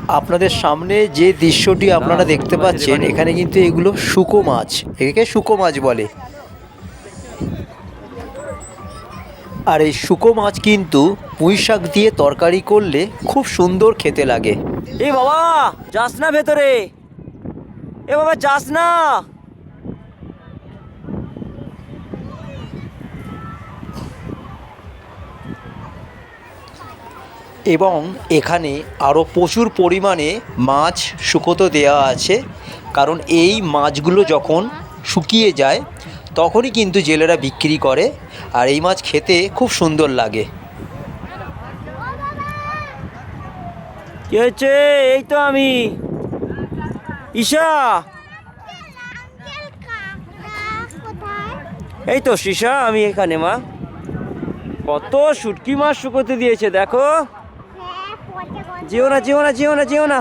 আপনাদের সামনে যে দৃশ্যটি আপনারা দেখতে পাচ্ছেন, এখানে কিন্তু এগুলো শুকো মাছ, একে শুকো মাছ বলে। আর এই শুকো মাছ কিন্তু পুঁই শাক দিয়ে তরকারি করলে খুব সুন্দর খেতে লাগে। এ বাবা, যাস না ভেতরে। এ বাবা, যাস না। এবং এখানে আরও প্রচুর পরিমাণে মাছ শুকোতে দেওয়া আছে, কারণ এই মাছগুলো যখন শুকিয়ে যায় তখনই কিন্তু জেলেরা বিক্রি করে। আর এই মাছ খেতে খুব সুন্দর লাগে। কি হয়েছে? এই তো আমি। ঈশা, এই তো সীসা, আমি এখানে মা। কত শুটকি মাছ শুকোতে দিয়েছে দেখো। যেও না, যেও না, যেও না, যেও না।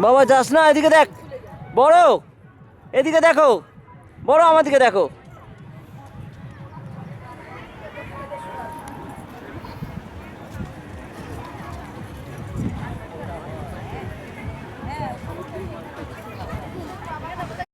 বাবা, যাস না, এদিকে দেখ। বড়, এদিকে দেখো। বড়, আমার দিকে দেখো।